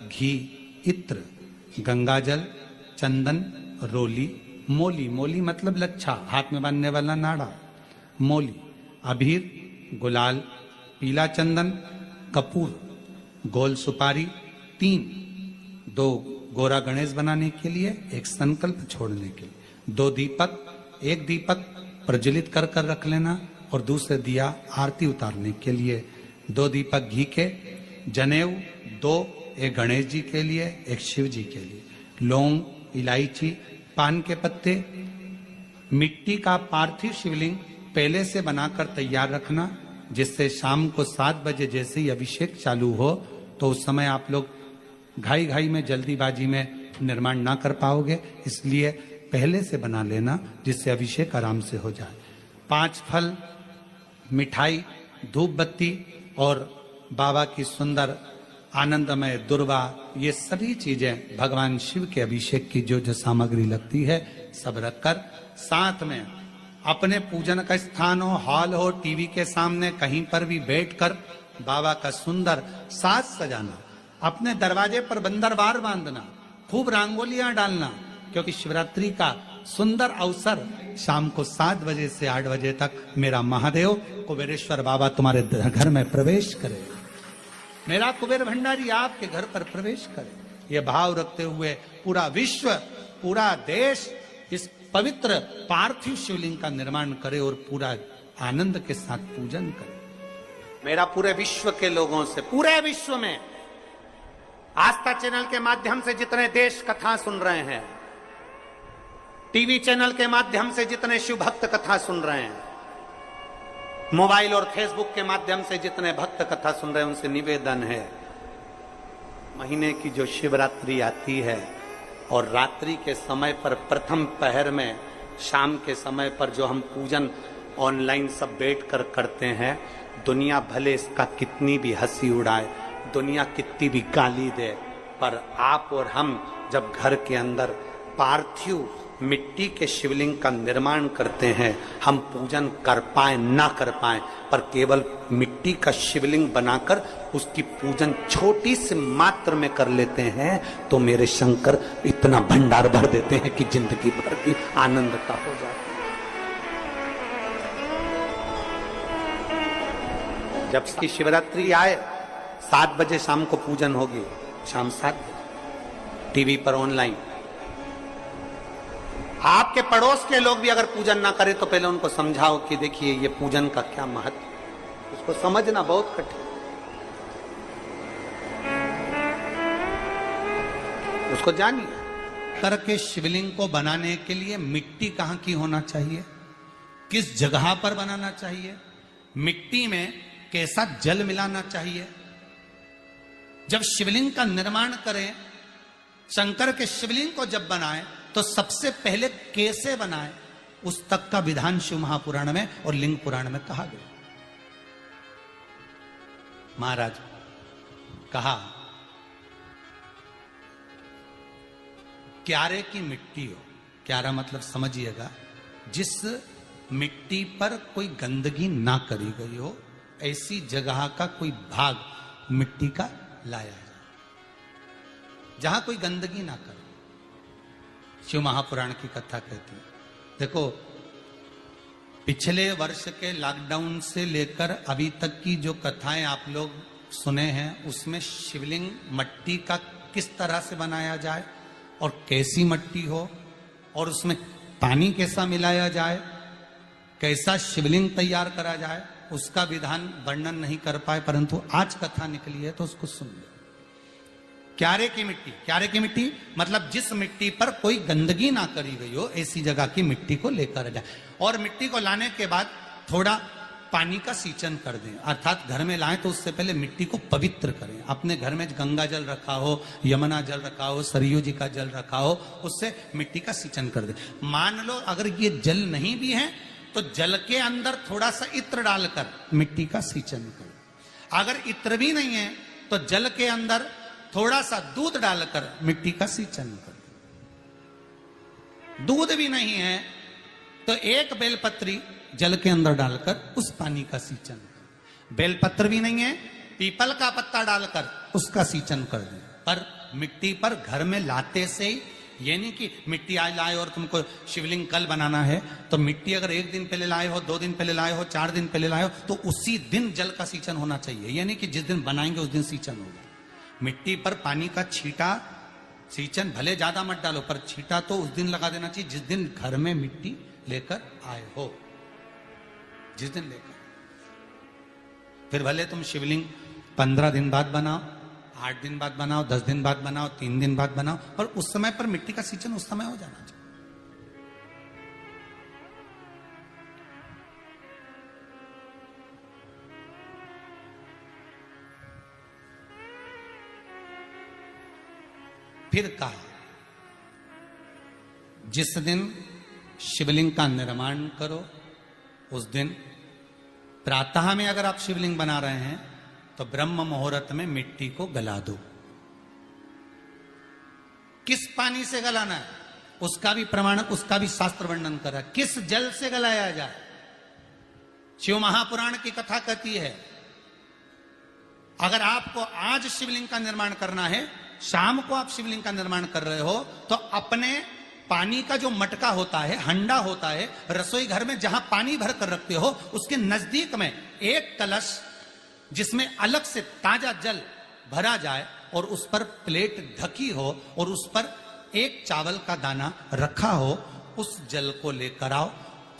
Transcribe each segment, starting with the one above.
घी, इत्र, गंगाजल, चंदन, रोली, मोली, मोली मतलब लच्छा, हाथ में बांधने वाला नाड़ा, मोली, अबीर, गुलाल, पीला चंदन, कपूर, गोल सुपारी, 3, 2 गोरा गणेश बनाने के लिए, एक संकल्प छोड़ने के लिए, 2 दीपक, एक दीपक प्रज्वलित कर कर रख लेना और दूसरे दिया आरती उतारने के लिए, 2 दीपक घी के, जनेऊ 2, एक गणेश जी के लिए, एक शिव जी के लिए, लौंग, इलायची, पान के पत्ते, मिट्टी का पार्थिव शिवलिंग पहले से बनाकर तैयार रखना, जिससे शाम को 7 बजे जैसे ही अभिषेक चालू हो तो उस समय आप लोग घाई घाई में जल्दीबाजी में निर्माण ना कर पाओगे, इसलिए पहले से बना लेना जिससे अभिषेक आराम से हो जाए। 5 फल, मिठाई, धूप बत्ती और बाबा की सुंदर आनंदमय दुर्वा, ये सभी चीजें भगवान शिव के अभिषेक की जो जो सामग्री लगती है सब रखकर, साथ में अपने पूजन का स्थान हो, हॉल हो, टीवी के सामने कहीं पर भी बैठकर बाबा का सुंदर साज सजाना, अपने दरवाजे पर बंदरवार बांधना, खूब रंगोलियां डालना, क्योंकि शिवरात्रि का सुंदर अवसर शाम को 7 बजे से 8 बजे तक मेरा महादेव कुबेरेश्वर बाबा तुम्हारे घर में प्रवेश करे, मेरा कुबेर भंडारी आपके घर पर प्रवेश करे। ये भाव रखते हुए पूरा विश्व, पूरा देश इस पवित्र पार्थिव शिवलिंग का निर्माण करे और पूरा आनंद के साथ पूजन करे। मेरा पूरे विश्व के लोगों से, पूरे विश्व में आस्था चैनल के माध्यम से जितने देश कथा सुन रहे हैं, टीवी चैनल के माध्यम से जितने शिव भक्त कथा सुन रहे हैं, मोबाइल और फेसबुक के माध्यम से जितने भक्त कथा सुन रहे हैं, उनसे निवेदन है, महीने की जो शिवरात्रि आती है और रात्रि के समय पर प्रथम पहर में, शाम के समय पर जो हम पूजन ऑनलाइन सब बैठकर करते हैं, दुनिया भले इसका कितनी भी हंसी उड़ाए, दुनिया कितनी भी गाली दे, पर आप और हम जब घर के अंदर पार्थिव मिट्टी के शिवलिंग का निर्माण करते हैं, हम पूजन कर पाए ना कर पाए, पर केवल मिट्टी का शिवलिंग बनाकर उसकी पूजन छोटी सी मात्र में कर लेते हैं, तो मेरे शंकर इतना भंडार भर देते हैं कि जिंदगी भर की आनंद का हो जाता है। जब की शिवरात्रि आए, 7 बजे शाम को पूजन होगी, शाम 7 बजे टीवी पर ऑनलाइन। आपके पड़ोस के लोग भी अगर पूजन ना करें तो पहले उनको समझाओ कि देखिए ये पूजन का क्या महत्व, उसको समझना बहुत कठिन, उसको जानिए। करके शिवलिंग को बनाने के लिए मिट्टी कहां की होना चाहिए, किस जगह पर बनाना चाहिए, मिट्टी में कैसा जल मिलाना चाहिए, जब शिवलिंग का निर्माण करें, शंकर के शिवलिंग को जब बनाएं तो सबसे पहले कैसे बनाएं, उस तक का विधान शिव महापुराण में और लिंग पुराण में कहा गया। महाराज कहा, क्यारे की मिट्टी हो, क्यारा मतलब समझिएगा, जिस मिट्टी पर कोई गंदगी ना करी गई हो, ऐसी जगह का कोई भाग मिट्टी का लाया जाए जहां कोई गंदगी ना करे। शिव महापुराण की कथा कहती है। देखो, पिछले वर्ष के लॉकडाउन से लेकर अभी तक की जो कथाएं आप लोग सुने हैं, उसमें शिवलिंग मट्टी का किस तरह से बनाया जाए और कैसी मट्टी हो और उसमें पानी कैसा मिलाया जाए, कैसा शिवलिंग तैयार करा जाए, उसका विधान वर्णन नहीं कर पाए, परंतु आज कथा निकली है तो उसको सुन लो। क्यारे की मिट्टी, क्यारे की मिट्टी मतलब जिस मिट्टी पर कोई गंदगी ना करी गई हो, ऐसी जगह की मिट्टी को लेकर जाए और मिट्टी को लाने के बाद थोड़ा पानी का सींचन कर दें, अर्थात घर में लाएं तो उससे पहले मिट्टी को पवित्र करें। अपने घर में गंगा जल रखा हो, यमुना जल रखा हो, सरयू जी का जल रखा हो, उससे मिट्टी का सींचन कर दें। मान लो अगर ये जल नहीं भी है तो जल के अंदर थोड़ा सा इत्र डालकर मिट्टी का सींचन करें। अगर इत्र भी नहीं है तो जल के अंदर थोड़ा सा दूध डालकर मिट्टी का सींचन कर। दूध भी नहीं है तो एक बेलपत्री जल के अंदर डालकर उस पानी का सींचन कर। बेलपत्र भी नहीं है, पीपल का पत्ता डालकर उसका सींचन कर दें। पर मिट्टी पर घर में लाते से ही, ये नहीं कि मिट्टी आज लाए और तुमको शिवलिंग कल बनाना है, तो मिट्टी अगर 1 दिन पहले लाए हो, 2 दिन पहले लाए हो, 4 दिन पहले लाए हो, तो उसी दिन जल का सींचन होना चाहिए। ये नहीं कि जिस दिन बनाएंगे उस दिन सींचन होगा। मिट्टी पर पानी का छींटा, सींचन भले ज्यादा मत डालो, पर छींटा तो उस दिन लगा देना चाहिए जिस दिन घर में मिट्टी लेकर आए हो, जिस दिन लेकर। फिर भले तुम शिवलिंग 15 दिन बाद बनाओ, 8 दिन बाद बनाओ, 10 दिन बाद बनाओ, 3 दिन बाद बनाओ, पर उस समय पर मिट्टी का सींचन उस समय हो जाना चाहिए। फिर कहा, जिस दिन शिवलिंग का निर्माण करो उस दिन प्रातः में अगर आप शिवलिंग बना रहे हैं तो ब्रह्म मुहूर्त में मिट्टी को गला दो। किस पानी से गलाना है उसका भी प्रमाण, उसका भी शास्त्र वर्णन करा। किस जल से गलाया जाए, शिव महापुराण की कथा कहती है, अगर आपको आज शिवलिंग का निर्माण करना है, शाम को आप शिवलिंग का निर्माण कर रहे हो, तो अपने पानी का जो मटका होता है, हंडा होता है, रसोई घर में जहां पानी भर कर रखते हो, उसके नजदीक में एक कलश जिसमें अलग से ताजा जल भरा जाए और उस पर प्लेट ढकी हो और उस पर एक चावल का दाना रखा हो, उस जल को लेकर आओ।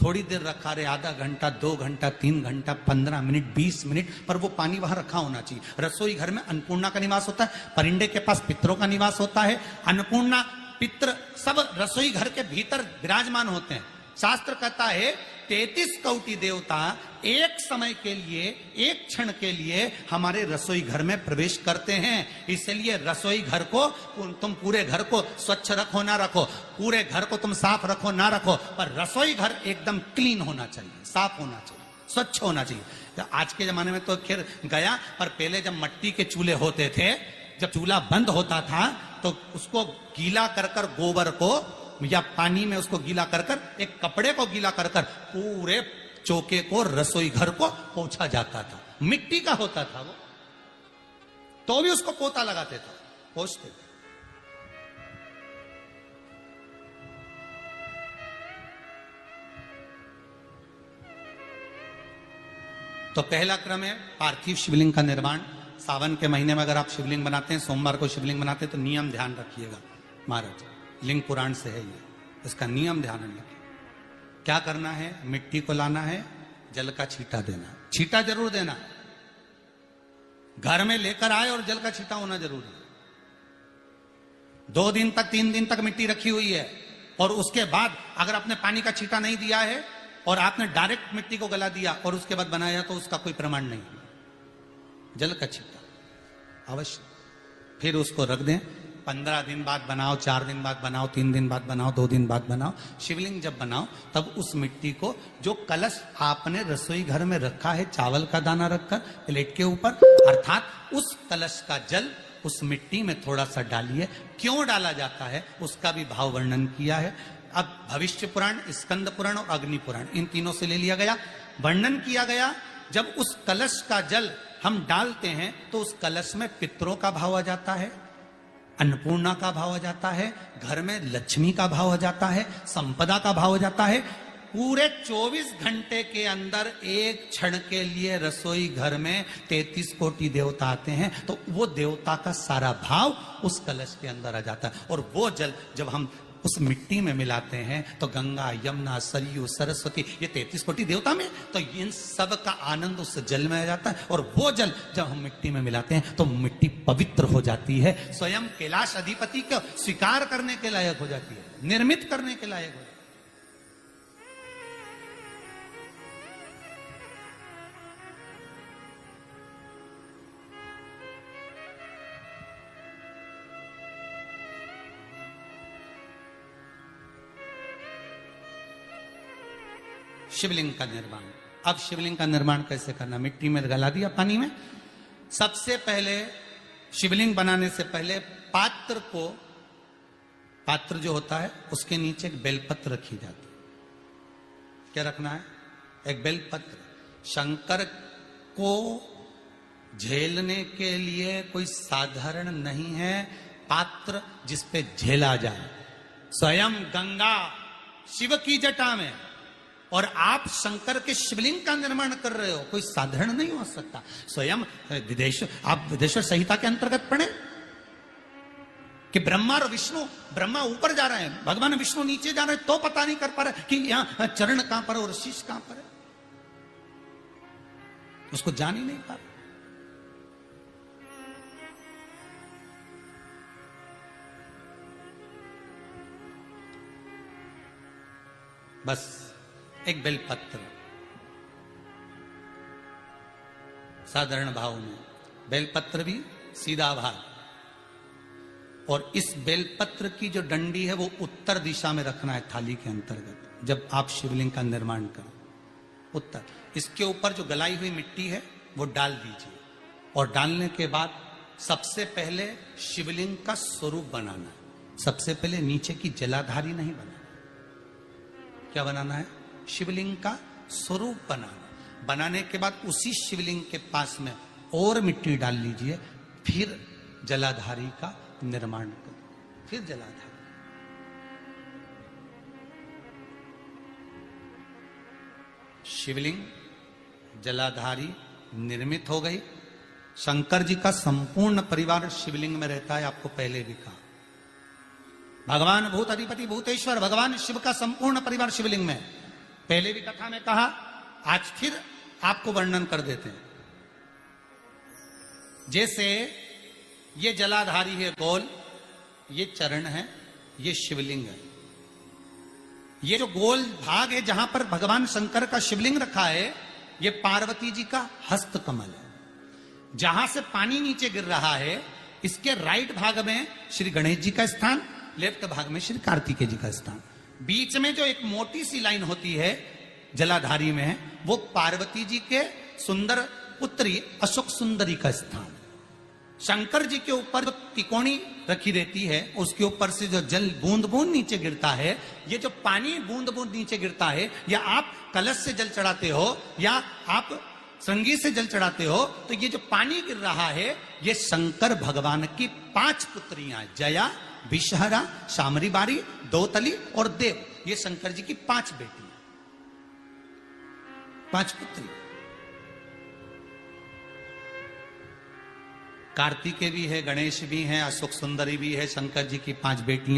थोड़ी देर रखा रहे, आधा घंटा, 2 घंटा, 3 घंटा, 15 मिनट, 20 मिनट, पर वो पानी वहां रखा होना चाहिए। रसोई घर में अन्नपूर्णा का निवास होता है, परिंदे के पास पितरों का निवास होता है। अन्नपूर्णा, पित्र सब रसोई घर के भीतर विराजमान होते हैं। शास्त्र कहता है 33 कोटि देवता एक समय के लिए, एक क्षण के लिए हमारे रसोई घर में प्रवेश करते हैं। इसलिए रसोई घर को तुम पूरे घर को स्वच्छ रखो ना रखो, पूरे घर को तुम साफ रखो ना रखो, पर रसोई घर एकदम क्लीन होना चाहिए, साफ होना चाहिए, स्वच्छ होना चाहिए। तो आज के जमाने में तो खैर गया, पर पहले जब मिट्टी के चूल्हे होते थे, जब चूल्हा बंद होता था तो उसको गीला कर कर, गोबर को या पानी में उसको गीला कर कर, एक कपड़े को गीला कर कर पूरे चौके को, रसोई घर को पोंछा जाता था। मिट्टी का होता था वो, तो भी उसको पोता लगाते थे, पोंछते थे। तो पहला क्रम है पार्थिव शिवलिंग का निर्माण। सावन के महीने में अगर आप शिवलिंग बनाते हैं, सोमवार को शिवलिंग बनाते हैं, तो नियम ध्यान रखिएगा महाराज, लिंग पुराण से है ये, इसका नियम ध्यान रखिए। क्या करना है, मिट्टी को लाना है, जल का छींटा देना, छींटा जरूर देना, घर में लेकर आए और जल का छींटा होना जरूरी है। 2 दिन तक, 3 दिन तक मिट्टी रखी हुई है और उसके बाद अगर आपने पानी का छींटा नहीं दिया है और आपने डायरेक्ट मिट्टी को गला दिया और उसके बाद बनाया, तो उसका कोई प्रमाण नहीं। जल का छींटा अवश्य। फिर उसको रख दें, 15 दिन बाद बनाओ, 4 दिन बाद बनाओ, 3 दिन बाद बनाओ, 2 दिन बाद बनाओ। शिवलिंग जब बनाओ तब उस मिट्टी को, जो कलश आपने रसोई घर में रखा है चावल का दाना रखकर प्लेट के ऊपर, अर्थात उस कलश का जल उस मिट्टी में थोड़ा सा डालिए। क्यों डाला जाता है उसका भी भाव वर्णन किया है। अब भविष्य पुराण, स्कंद पुराण और अग्नि पुराण, इन तीनों से ले लिया गया, वर्णन किया गया। जब उस कलश का जल हम डालते हैं तो उस कलश में पितरों का भाव आ जाता है, अन्नपूर्णा का भाव आ जाता है, घर में लक्ष्मी का भाव आ जाता है, संपदा का भाव आ जाता है। पूरे 24 घंटे के अंदर एक क्षण के लिए रसोई घर में 33 कोटि देवता आते हैं, तो वो देवता का सारा भाव उस कलश के अंदर आ जाता है। और वो जल जब हम उस मिट्टी में मिलाते हैं तो गंगा, यमुना, सरयू, सरस्वती, ये 33 कोटि देवता में, तो इन सब का आनंद उस जल में आ जाता है। और वो जल जब हम मिट्टी में मिलाते हैं तो मिट्टी पवित्र हो जाती है, स्वयं कैलाश अधिपति को स्वीकार करने के लायक हो जाती है, निर्मित करने के लायक हो जाती है। शिवलिंग का निर्माण। अब शिवलिंग का निर्माण कैसे करना, मिट्टी में गला दिया पानी में। सबसे पहले शिवलिंग बनाने से पहले पात्र को, पात्र जो होता है उसके नीचे एक बेलपत्र रखी जाती है। क्या रखना है, एक बेलपत्र। शंकर को झेलने के लिए कोई साधारण नहीं है, पात्र जिस पे झेला जाए। स्वयं गंगा शिव की जटा में, और आप शंकर के शिवलिंग का निर्माण कर रहे हो, कोई साधारण नहीं हो सकता। स्वयं आप विदेश्वर संहिता के अंतर्गत पढ़े कि ब्रह्मा और विष्णु, ब्रह्मा ऊपर जा रहे हैं, भगवान विष्णु नीचे जा रहे हैं, तो पता नहीं कर पा रहे कि यहां चरण कहां पर है और शीश कहां पर है, उसको जान ही नहीं पा रहे। बस एक बेलपत्र, साधारण भाव में बेलपत्र भी सीधा भाग, और इस बेलपत्र की जो डंडी है वो उत्तर दिशा में रखना है थाली के अंतर्गत। जब आप शिवलिंग का निर्माण करें उत्तर, इसके ऊपर जो गलाई हुई मिट्टी है वो डाल दीजिए, और डालने के बाद सबसे पहले शिवलिंग का स्वरूप बनाना है। सबसे पहले नीचे की जलाधारी नहीं बनाना, क्या बनाना है? शिवलिंग का स्वरूप बनाना। बनाने के बाद उसी शिवलिंग के पास में और मिट्टी डाल लीजिए, फिर जलाधारी का निर्माण करो, फिर जलाधारी। शिवलिंग जलाधारी निर्मित हो गई। शंकर जी का संपूर्ण परिवार शिवलिंग में रहता है, आपको पहले भी कहा। भगवान भूत अधिपति भूतेश्वर, भगवान शिव का संपूर्ण परिवार शिवलिंग में, पहले भी कथा में कहा, आज फिर आपको वर्णन कर देते हैं। जैसे ये जलाधारी है गोल, ये चरण है, ये शिवलिंग है। ये जो गोल भाग है जहां पर भगवान शंकर का शिवलिंग रखा है, ये पार्वती जी का हस्त कमल है। जहां से पानी नीचे गिर रहा है, इसके राइट भाग में श्री गणेश जी का स्थान, लेफ्ट भाग में श्री कार्तिकेय जी का स्थान। बीच में जो एक मोटी सी लाइन होती है जलाधारी में, वो पार्वती जी के सुंदर पुत्री अशोक सुंदरी का स्थान। शंकर जी के ऊपर जो तिकोनी रखी रहती है, उसके ऊपर से जो जल बूंद बूंद नीचे गिरता है, ये जो पानी बूंद बूंद नीचे गिरता है, या आप कलश से जल चढ़ाते हो या आप संगीत से जल चढ़ाते हो, तो ये जो पानी गिर रहा है, ये शंकर भगवान की 5 पुत्रियां, जया, विषहरा, शामरी बारी, दौतली और देव, ये शंकर जी की 5 बेटियां, 5 पुत्री। कार्तिकेय भी है, गणेश भी है, अशोक सुंदरी भी है, शंकर जी की 5 बेटियां।